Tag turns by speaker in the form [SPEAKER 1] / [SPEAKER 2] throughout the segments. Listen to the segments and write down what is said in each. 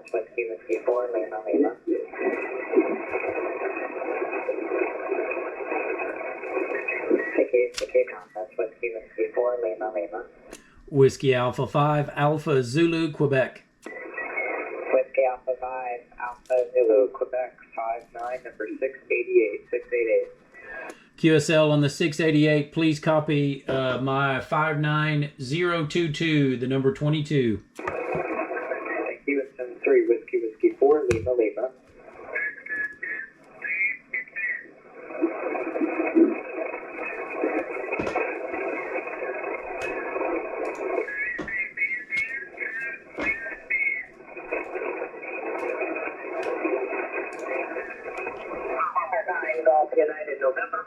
[SPEAKER 1] that's Whiskey, Whiskey 4, Lima, Lima. TK, Pounce, that's Whiskey, Whiskey 4, Lima, Lima.
[SPEAKER 2] Whiskey Alpha 5, Alpha Zulu, Quebec.
[SPEAKER 1] Whiskey Alpha 5, Alpha Zulu, Quebec, 59, number 688, 688.
[SPEAKER 2] QSL on the 688, please copy my 59022, the number 22.
[SPEAKER 1] Houston 3, Whiskey, Whiskey 4, Lima, Lima. United November.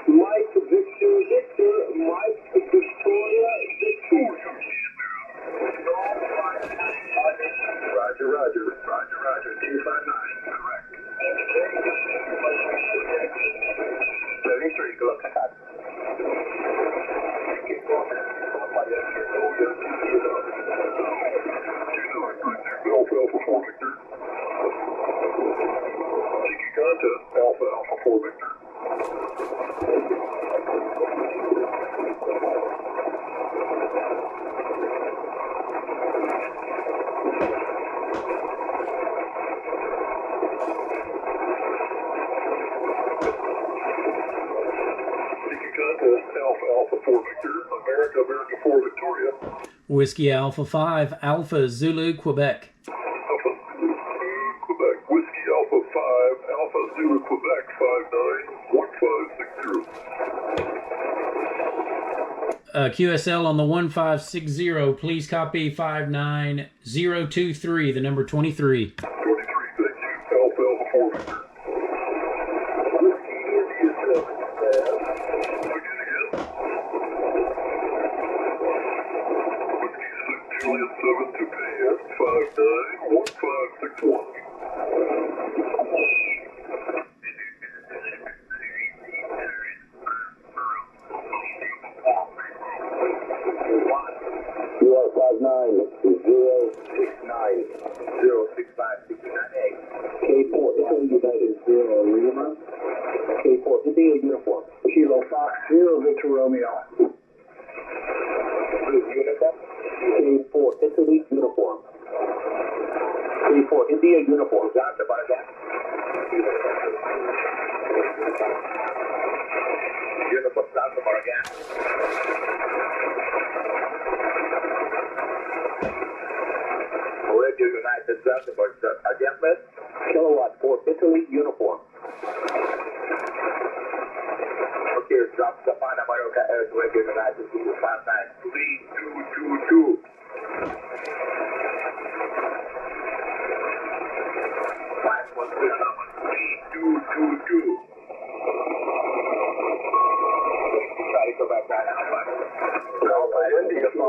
[SPEAKER 3] Mike Victor Victor, Mike Victoria Victor. Roger, Roger, Roger, Roger, 259, correct. 33, go up. Alpha, Alpha 4 Victor. Seeking contest, Alpha, Alpha 4 Victor. Alpha, Alpha 4 Victor, America, America 4 Victoria.
[SPEAKER 2] Whiskey Alpha 5, Alpha Zulu, Quebec.
[SPEAKER 3] Alpha Zulu, Quebec. Whiskey Alpha 5, Alpha Zulu, Quebec, 591560.
[SPEAKER 2] QSL on the 1560, please copy 59023, the number 23.
[SPEAKER 3] 23, thank you. Alpha, Alpha 4 Victor. Whiskey India 7, Juliet 7 to PN 591561. UR 5906906569A. K4 Italy United 0 Lima. K4 India Uniform. Kilo Fox 0 Victor Romeo. Uniform. K4 Italy Uniform. K4 India Uniform. Dr. Bargat. Uniform Dr. Bargat. Radio United Zanzibar. Again, please. Kilowatt 4 Italy Uniform. Okay, drop the Pana Maroka Air to Radio United 2593222. Try to go back down Alpha. India 5,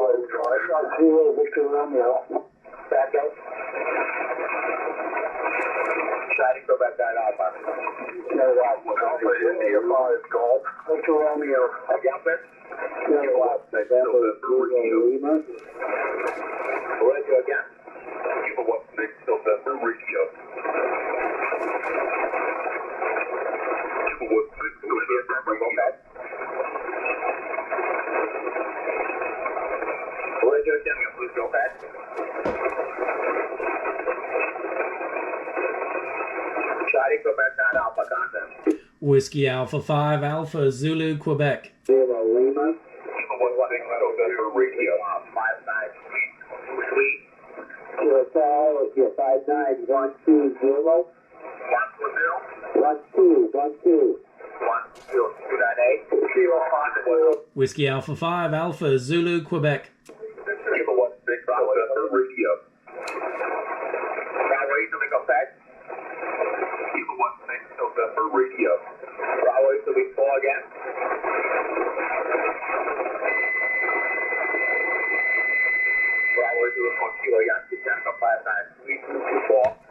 [SPEAKER 3] 0 Victor Romeo. Back up. Try to go back down Alpha. Alpha India 5, Golf. Victor Romeo. Again, please. November Lima. Radio again. People want 6 November Radio. People want 6 November Radio. Radio again, please go back. Try to go back down Alpha content.
[SPEAKER 2] Whiskey Alpha 5, Alpha Zulu, Quebec.
[SPEAKER 3] 0 Lima. People want 6 November Radio. 59 Sweet. QSL, your 59120. 120. 298.
[SPEAKER 2] Whiskey Alpha 5, Alpha Zulu, Quebec.
[SPEAKER 3] People want 6 November Radio. Bravo, to make up back. People want 6 November Radio. Bravo, to be 4 again. 9. We 24.